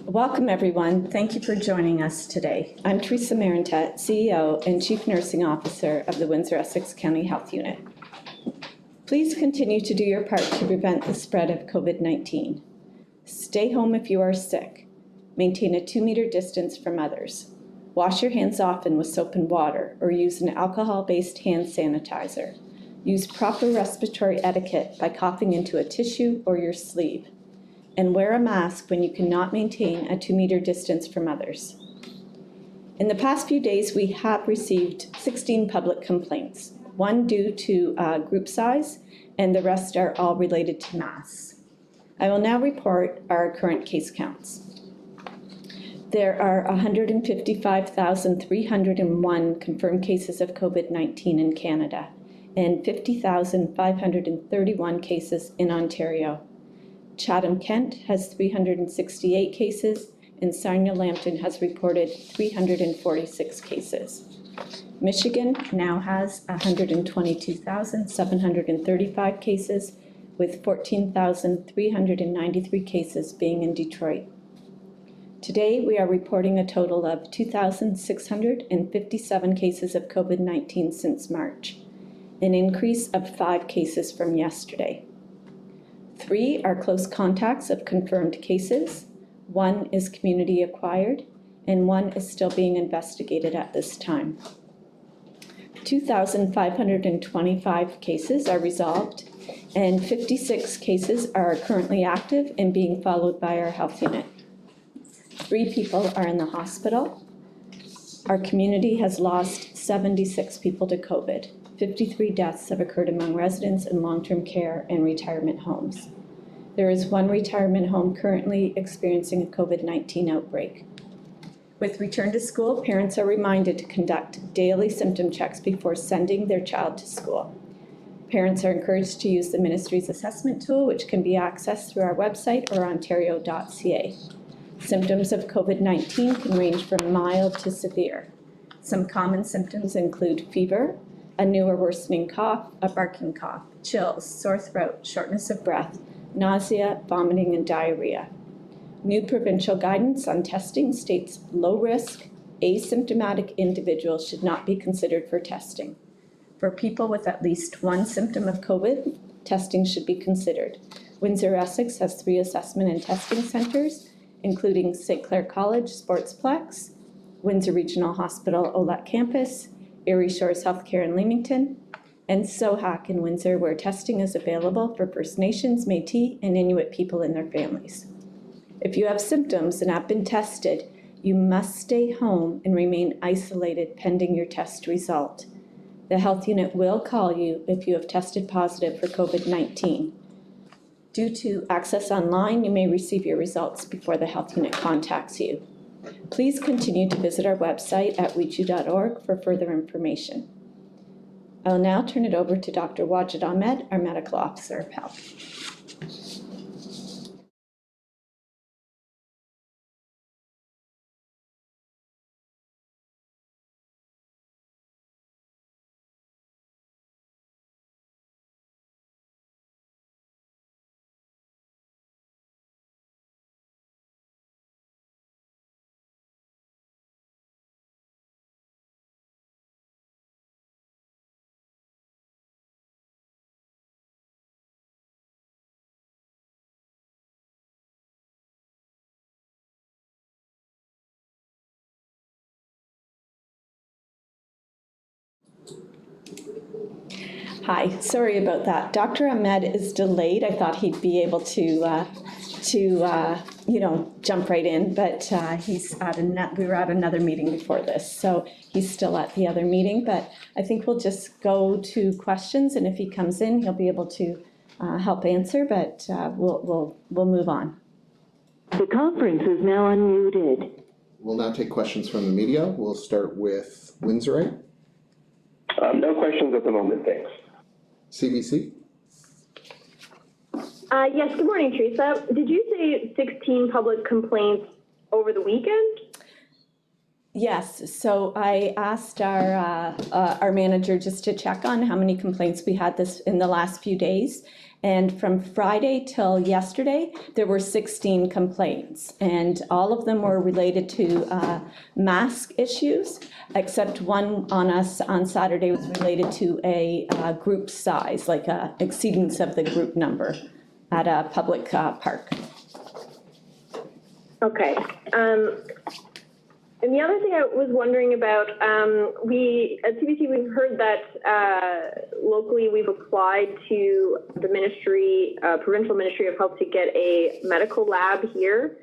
Welcome, everyone. Thank you for joining us today. I'm Teresa Marantet, CEO and Chief Nursing Officer of the Windsor-Essex County Health Unit. Please continue to do your part to prevent the spread of COVID-19. Stay home if you are sick. Maintain a 2-meter distance from others. Wash your hands often with soap and water or use an alcohol-based hand sanitizer. Use proper respiratory etiquette by coughing into a tissue or your sleeve. And wear a mask when you cannot maintain a 2-meter distance from others. In the past few days, we have received 16 public complaints, 1 due to group size, and the rest are all related to masks. I will now report our current case counts. There are 155,301 confirmed cases of COVID-19 in Canada and 50,531 cases in Ontario. Chatham-Kent has 368 cases, and Sarnia-Lambton has reported 346 cases. Michigan now has 122,735 cases, with 14,393 cases being in Detroit. Today, we are reporting a total of 2,657 cases of COVID-19 since March, an increase of 5 cases from yesterday. 3 are close contacts of confirmed cases, 1 is community acquired, and 1 is still being investigated at this time. 2,525 cases are resolved, and 56 cases are currently active and being followed by our health unit. 3 people are in the hospital. Our community has lost 76 people to COVID. 53 deaths have occurred among residents in long-term care and retirement homes. There is 1 retirement home currently experiencing a COVID-19 outbreak. With return to school, parents are reminded to conduct daily symptom checks before sending their child to school. Parents are encouraged to use the ministry's assessment tool, which can be accessed through our website or ontario.ca. Symptoms of COVID-19 can range from mild to severe. Some common symptoms include fever, a new or worsening cough, a barking cough, chills, sore throat, shortness of breath, nausea, vomiting, and diarrhea. New provincial guidance on testing states low-risk, asymptomatic individuals should not be considered for testing. For people with at least 1 symptom of COVID, testing should be considered. Windsor-Essex has 3 assessment and testing centers, including St. Clair College Sportsplex, Windsor Regional Hospital Olette Campus, Erie Shores Healthcare in Leamington, and SOHAC in Windsor, where testing is available for First Nations, Métis, and Inuit people and their families. If you have symptoms and have been tested, you must stay home and remain isolated pending your test result. The health unit will call you if you have tested positive for COVID-19. Due to access online, you may receive your results before the health unit contacts you. Please continue to visit our website at weechu.org for further information. I will now turn it over to Dr. Wajid Ahmed, our Medical Officer of Health. Hi, sorry about that. Dr. Ahmed is delayed. I thought he'd be able to jump right in, but we were at another meeting before this, so he's still at the other meeting. But I think we'll just go to questions, and if he comes in, he'll be able to help answer. But we'll move on. The conference is now unmuted. We'll now take questions from the media. We'll start with Windsor. No questions at the moment, thanks. CBC? Yes, good morning, Teresa. Did you say 16 public complaints over the weekend? Yes, so I asked our manager just to check on how many complaints we had in the last few days, And from Friday till yesterday, there were 16 complaints, and all of them were related to mask issues, except one on us on Saturday was related to a group size, like a exceedance of the group number at a public park. Okay. And the other thing I was wondering about, we at CBC we've heard that locally we've applied to the ministry, provincial Ministry of Health, to get a medical lab here,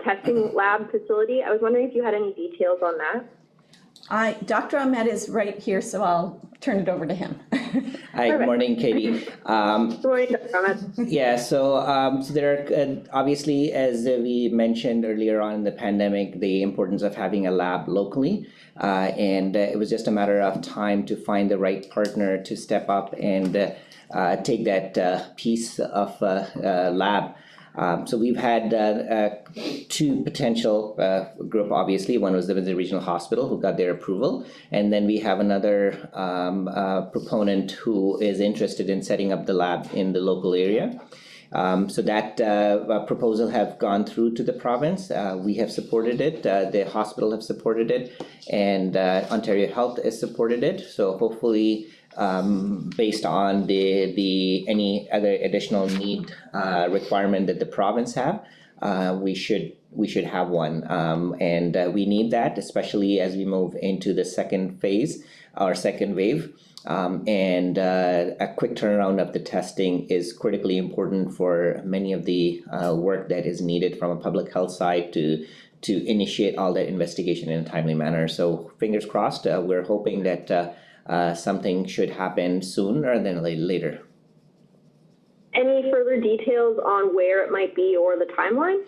testing lab facility. I was wondering if you had any details on that. Dr. Ahmed is right here, so I'll turn it over to him. Hi, good morning, Katie. Good morning, Dr. Ahmed. Yeah, so there are obviously, as we mentioned earlier on in the pandemic, the importance of having a lab locally, and it was just a matter of time to find the right partner to step up and take that piece of lab. So we've had two potential group, obviously. One was the Windsor Regional Hospital, who got their approval. And then we have another proponent who is interested in setting up the lab in the local area. So that proposal have gone through to the province. We have supported it, the hospital have supported it, and Ontario Health has supported it. So hopefully, based on the any other additional need requirement that the province have, we should have one, and we need that, especially as we move into the second phase or second wave. And a quick turnaround of the testing is critically important for many of the work that is needed from a public health side to initiate all that investigation in a timely manner. So fingers crossed. We're hoping that something should happen sooner than later. Any further details on where it might be or the timeline?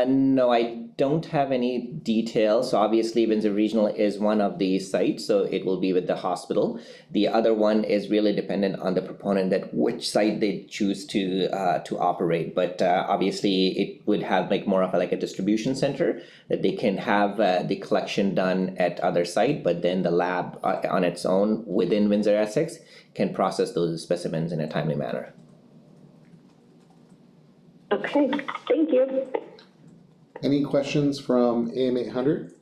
No, I don't have any details. So obviously, Windsor Regional is one of the sites, so it will be with the hospital. The other one is really dependent on the proponent, that which site they choose to operate. But obviously, it would have like more of a distribution center that they can have the collection done at other site, but then the lab on its own within Windsor-Essex can process those specimens in a timely manner. Okay, thank you. Any questions from AM 800?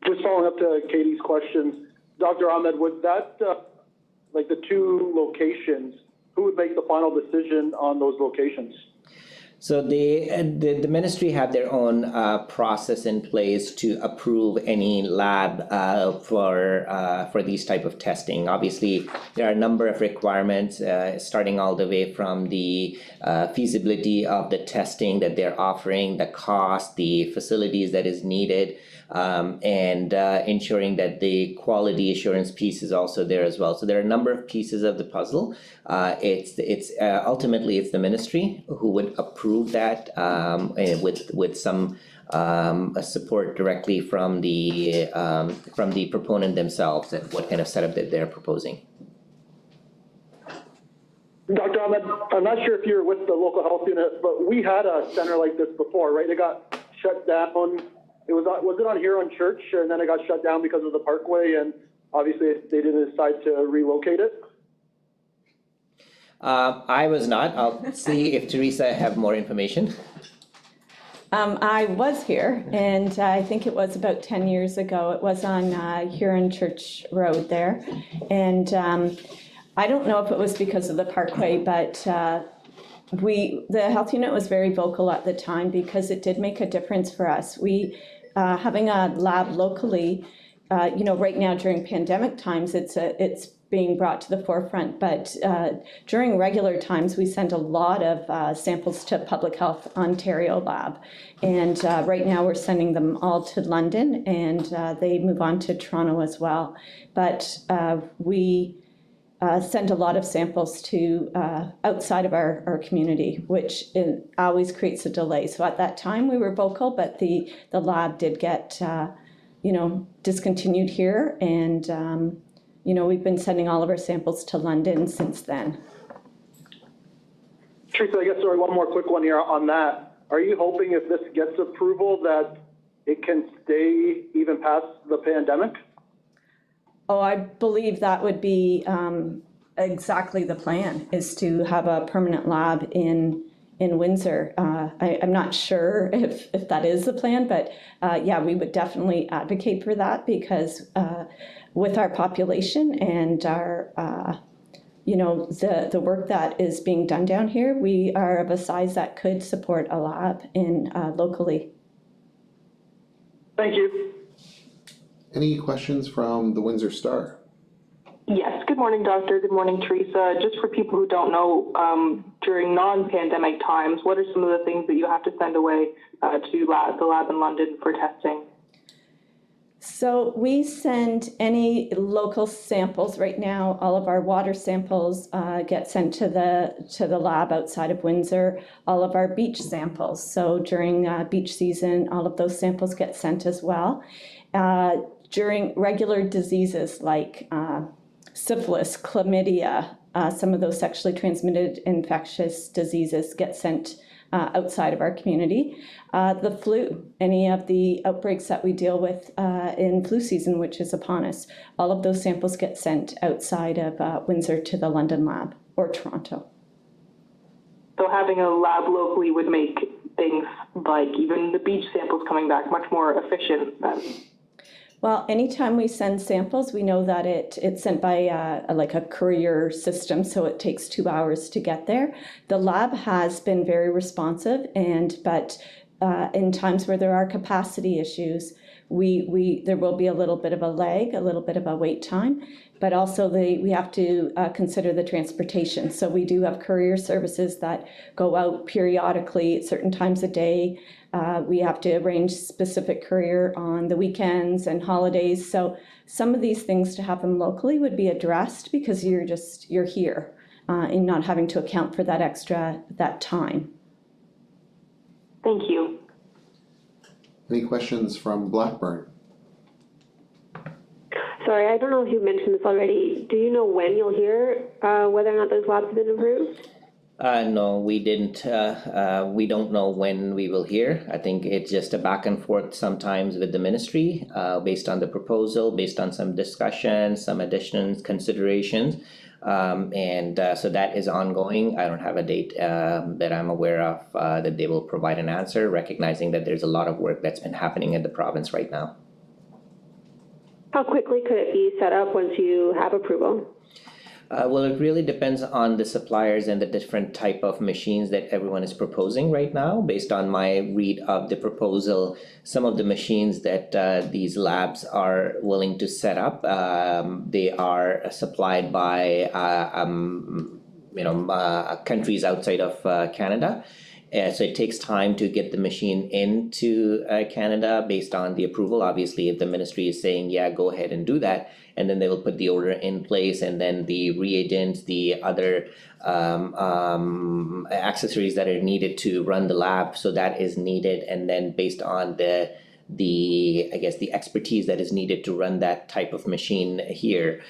Just following up to Katie's question, Dr. Ahmed, would that, like the two locations, who would make the final decision on those locations? So the ministry have their own process in place to approve any lab for these type of testing. Obviously, there are a number of requirements, starting all the way from the feasibility of the testing that they're offering, the cost, the facilities that is needed, and ensuring that the quality assurance piece is also there as well. So there are a number of pieces of the puzzle. It's ultimately it's the ministry who would approve that with some support directly from the proponent themselves, and what kind of setup that they're proposing. Dr. Ahmed, I'm not sure if you're with the local health unit, but we had a center like this before, right? It got shut down. Was it on Huron Church, and then it got shut down because of the Parkway, and obviously they didn't decide to relocate it? I was not. I'll see if Teresa have more information. I was here, and I think it was about 10 years ago. It was on Huron Church Road there. And I don't know if it was because of the Parkway, but the health unit was very vocal at the time, because it did make a difference for us. Having a lab locally, right now during pandemic times, it's being brought to the forefront, but during regular times, we send a lot of samples to Public Health Ontario lab. And right now we're sending them all to London, and they move on to Toronto as well. But we send a lot of samples to outside of our community, which always creates a delay. So at that time we were vocal, but the lab did get discontinued here, and we've been sending all of our samples to London since then. Teresa, I guess, sorry, one more quick one here on that. Are you hoping if this gets approval that it can stay even past the pandemic? Oh, I believe that would be exactly the plan, is to have a permanent lab in Windsor. I'm not sure if that is the plan, but yeah, we would definitely advocate for that because with our population and our, the work that is being done down here, we are of a size that could support a lab locally. Thank you. Any questions from the Windsor Star? Yes, good morning, Doctor. Good morning, Teresa. Just for people who don't know, during non-pandemic times, what are some of the things that you have to send away to the lab in London for testing? So we send any local samples right now. All of our water samples get sent to the lab outside of Windsor. All of our beach samples. So during beach season, all of those samples get sent as well. During regular diseases like syphilis, chlamydia, some of those sexually transmitted infectious diseases get sent outside of our community. The flu, any of the outbreaks that we deal with in flu season, which is upon us, all of those samples get sent outside of Windsor to the London lab or Toronto. So having a lab locally would make things like even the beach samples coming back much more efficient then. Well, anytime we send samples, we know that it's sent by like a courier system, so it takes 2 hours to get there. The lab has been very responsive, but in times where there are capacity issues, there will be a little bit of a lag, a little bit of a wait time, but also we have to consider the transportation. So we do have courier services that go out periodically at certain times of day. We have to arrange specific courier on the weekends and holidays. So some of these things to happen locally would be addressed because you're here and not having to account for that time. Thank you. Any questions from Blackburn? Sorry, I don't know if you mentioned this already. Do you know when you'll hear whether or not those labs have been approved? No, we didn't. We don't know when we will hear. I think it's just a back and forth sometimes with the ministry based on the proposal, based on some discussion, some additions, considerations. So that is ongoing. I don't have a date that I'm aware of that they will provide an answer, recognizing that there's a lot of work that's been happening in the province right now. How quickly could it be set up once you have approval? Well, it really depends on the suppliers and the different type of machines that everyone is proposing right now. Based on my read of the proposal, some of the machines that these labs are willing to set up, they are supplied by countries outside of Canada. So it takes time to get the machine into Canada based on the approval. Obviously, if the ministry is saying, yeah, go ahead and do that, and then they will put the order in place, and then the reagents, the other accessories that are needed to run the lab, so that is needed, and then based on the expertise that is needed to run that type of machine here.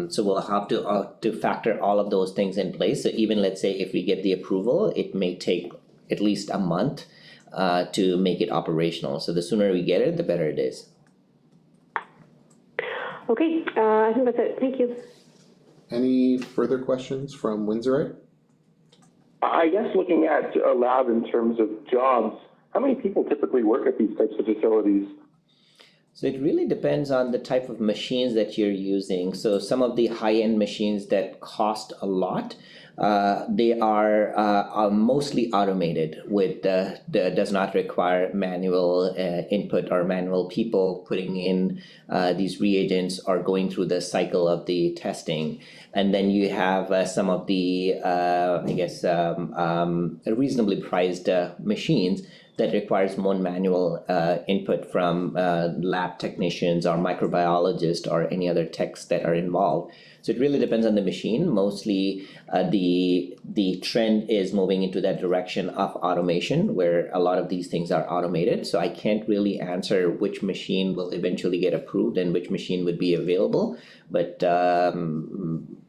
So we'll have to factor all of those things in place. So even let's say if we get the approval, it may take at least a month to make it operational. So the sooner we get it, the better it is. Okay, I think that's it. Thank you. Any further questions from Windsorite? I guess looking at a lab in terms of jobs, how many people typically work at these types of facilities? So it really depends on the type of machines that you're using. So some of the high-end machines that cost a lot, they are mostly automated with does not require manual input or manual people putting in these reagents or going through the cycle of the testing. And then you have some of the reasonably priced machines that requires more manual input from lab technicians or microbiologists or any other techs that are involved. So it really depends on the machine. Mostly the trend is moving into that direction of automation where a lot of these things are automated. So I can't really answer which machine will eventually get approved and which machine would be available. But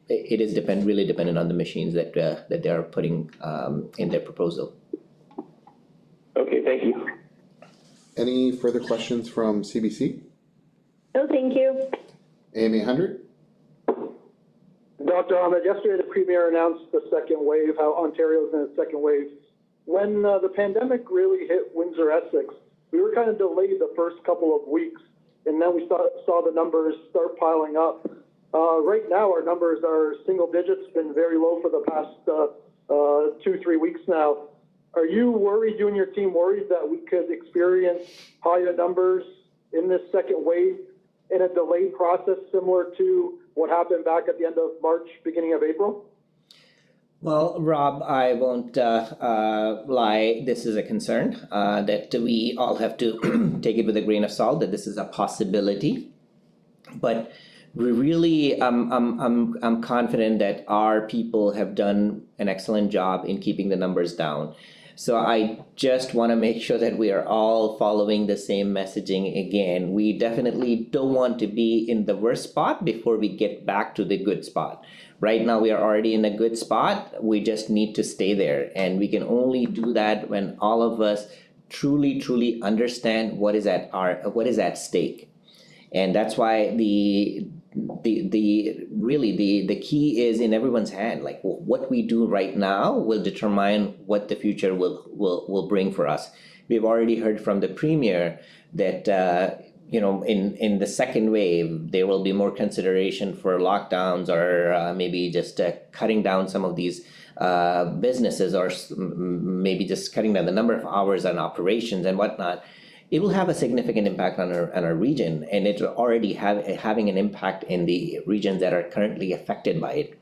it is really dependent on the machines that they are putting in their proposal. Okay, thank you. Any further questions from CBC? No, thank you. AMA 100? Dr. Ahmed, yesterday the Premier announced the second wave, how Ontario's in its second wave. When the pandemic really hit Windsor-Essex, we were kind of delayed the first couple of weeks, and then we saw the numbers start piling up. Right now, our numbers are single digits, been very low for the past 2-3 weeks now. Are you worried, you and your team worried that we could experience higher numbers in this second wave in a delayed process similar to what happened back at the end of March, beginning of April? Well, Rob, I won't lie. This is a concern that we all have to take it with a grain of salt, that this is a possibility. But we really, I'm confident that our people have done an excellent job in keeping the numbers down. So I just want to make sure that we are all following the same messaging again. We definitely don't want to be in the worst spot before we get back to the good spot. Right now, we are already in a good spot. We just need to stay there. And we can only do that when all of us truly understand what is at stake. And that's why the key is in everyone's hand. Like what we do right now will determine what the future will bring for us. We've already heard from the Premier that in the second wave there will be more consideration for lockdowns or maybe just cutting down some of these businesses, or maybe just cutting down the number of hours on operations and whatnot. It will have a significant impact on our region, and it's already having an impact in the regions that are currently affected by it.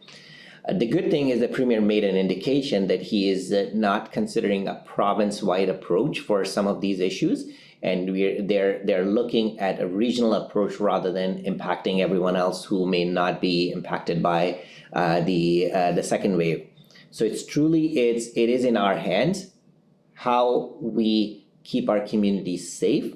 The good thing is the Premier made an indication that he is not considering a province-wide approach for some of these issues, and they're looking at a regional approach rather than impacting everyone else who may not be impacted by the second wave. So it is in our hands how we keep our communities safe,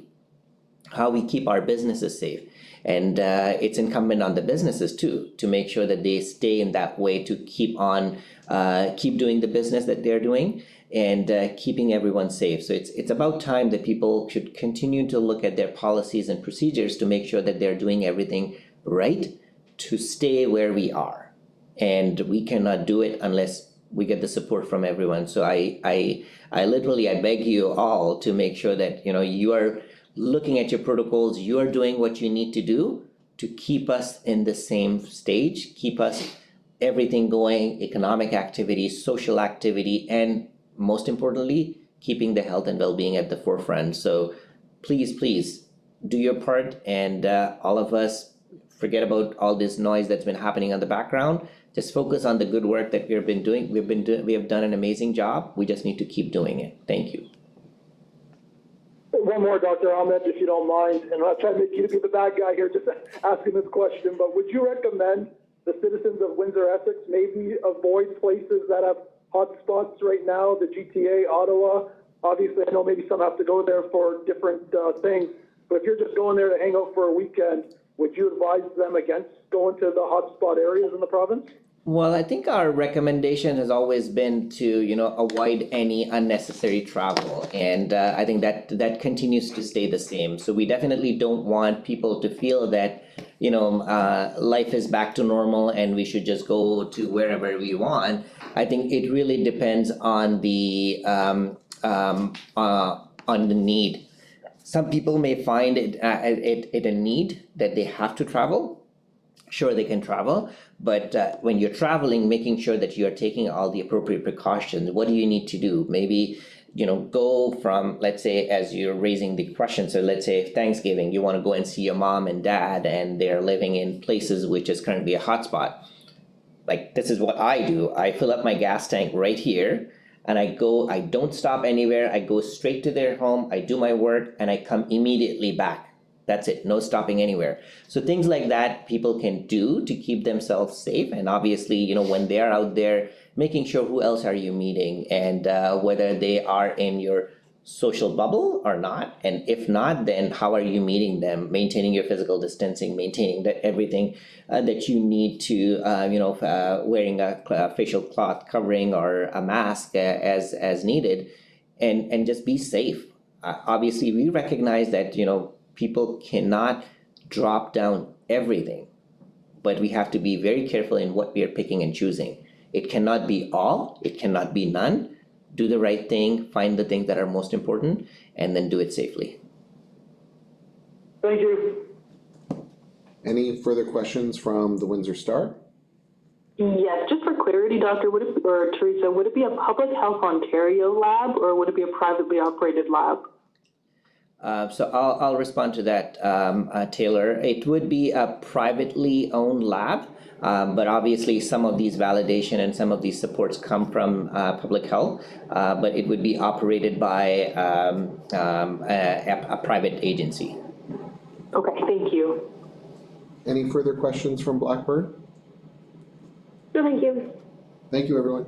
how we keep our businesses safe. And it's incumbent on the businesses too, to make sure that they stay in that way, to keep doing the business that they're doing and keeping everyone safe. So it's about time that people should continue to look at their policies and procedures to make sure that they're doing everything right to stay where we are. And we cannot do it unless we get the support from everyone. So I beg you all to make sure that you are looking at your protocols, you are doing what you need to do to keep us in the same stage, keep us everything going, economic activity, social activity, and most importantly, keeping the health and well-being at the forefront. So please do your part, and all of us forget about all this noise that's been happening on the background. Just focus on the good work that we have been doing. We have done an amazing job. We just need to keep doing it. Thank you. One more, Dr. Ahmed, if you don't mind, and I'm not trying to make you to be the bad guy here, just asking this question, but would you recommend the citizens of Windsor-Essex maybe avoid places that have hotspots right now, the GTA, Ottawa? Obviously, I know maybe some have to go there for different things, but if you're just going there to hang out for a weekend, would you advise them against going to the hotspot areas in the province? Well, I think our recommendation has always been to, avoid any unnecessary travel. And I think that continues to stay the same. So we definitely don't want people to feel that, life is back to normal and we should just go to wherever we want. I think it really depends on the need. Some people may find it a need that they have to travel. Sure, they can travel, but when you're traveling, making sure that you're taking all the appropriate precautions. What do you need to do? Maybe, go from, let's say, as you're raising the question, so let's say Thanksgiving, you want to go and see your mom and dad, and they're living in places which is currently a hotspot. Like, this is what I do. I fill up my gas tank right here, and I don't stop anywhere. I go straight to their home, I do my work, and I come immediately back. That's it, no stopping anywhere. So things like that people can do to keep themselves safe. And obviously, when they're out there, making sure who else are you meeting, and whether they are in your social bubble or not. And if not, then how are you meeting them, maintaining your physical distancing, maintaining that everything that you need to, wearing a facial cloth covering or a mask as needed, and just be safe. Obviously, we recognize that, people cannot drop down everything, but we have to be very careful in what we are picking and choosing. It cannot be all, it cannot be none. Do the right thing, find the things that are most important, and then do it safely. Thank you. Any further questions from the Windsor Star? Yes, just for clarity, Doctor, or Teresa, would it be a Public Health Ontario lab or would it be a privately operated lab? So I'll respond to that, Taylor. It would be a privately owned lab, but obviously some of these validation and some of these supports come from public health, but it would be operated by a private agency. Okay, thank you. Any further questions from Blackbird? No, thank you. Thank you, everyone.